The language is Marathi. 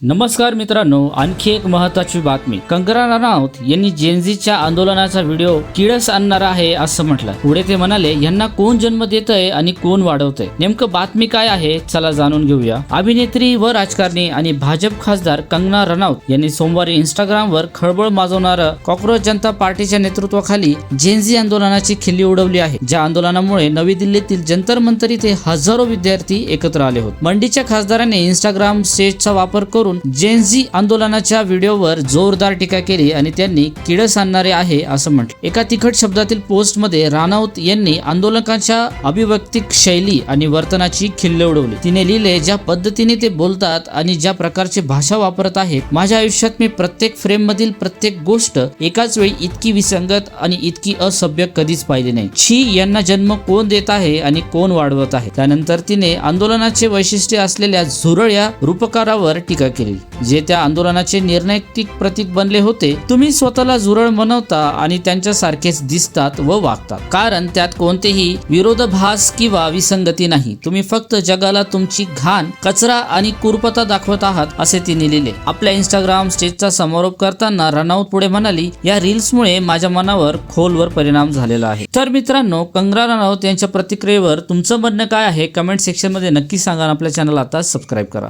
नमस्कार मित्रांनो, आणखी एक महत्त्वाची बातमी. कंगना रनौत यांनी जेनझीच्या आंदोलनाचा व्हिडिओ किळस आणणारा आहे असं म्हटलं. पुढे ते म्हणाले, यांना कोण जन्म देतंय आणि कोण वाढवतंय, नेमकं बातमी काय आहे चला जाणून घेऊया. अभिनेत्री व राजकारणी आणि भाजप खासदार कंगना रनौत यांनी सोमवारी इंस्टाग्रामवर खळबळ माजवणारं कॉक्रोच जनता पार्टीच्या नेतृत्वाखाली जेनझी आंदोलनाची खिल्ली उडवली आहे. ज्या आंदोलनामुळे नवी दिल्लीतील जंतर मंतर इथे हजारो विद्यार्थी एकत्र आले होते. मंडीच्या खासदाराने इंस्टाग्राम स्टेजचा वापर करून जेनझी आंदोलनाच्या व्हिडिओवर जोरदार टीका केली आणि त्यांनी किळस आणणारे आहे असं म्हटलं. एका तिखट शब्दातील पोस्ट मध्ये रानौत यांनी आंदोलकांच्या अभिव्यक्तिक शैली आणि वर्तनाची खिल्ली उडवली. तिने लिहिले, ज्या पद्धतीने ते बोलतात आणि ज्या प्रकारची भाषा वापरत आहेत, माझ्या आयुष्यात मी प्रत्येक फ्रेम मधील प्रत्येक गोष्ट एकाच वेळी इतकी विसंगत आणि इतकी असभ्य कधीच पाहिली नाही. छी, यांना जन्म कोण देत आहे आणि कोण वाढवत आहे. त्यानंतर तिने आंदोलनाचे वैशिष्ट्य असलेल्या झुरळ या रूपकारावर टीका केली, जे त्या आंदोलनाचे निर्णायक प्रतीक बनले होते. तुम्ही स्वतःला झुरळ बनवता आणि त्यांच्या सारखेच दिसतात व वागतात, कारण त्यात कोणतेही विरोधाभास किंवा विसंगती नाही. तुम्ही फक्त जगाला तुमची घाण, कचरा आणि कुरपता दाखवत आहात असे तिने लिहिले. आपल्या इंस्टाग्राम स्टेजचा समारोप करताना रनौत पुढे म्हणाली, या रील्समुळे माझ्या मनावर खोलवर परिणाम झालेला आहे. तर मित्रांनो, कंगना रनौत यांच्या प्रतिक्रियेवर तुमचं म्हणणं काय आहे कमेंट सेक्शन मध्ये नक्की सांगा. आपल्या चॅनल आता सबस्क्राईब करा.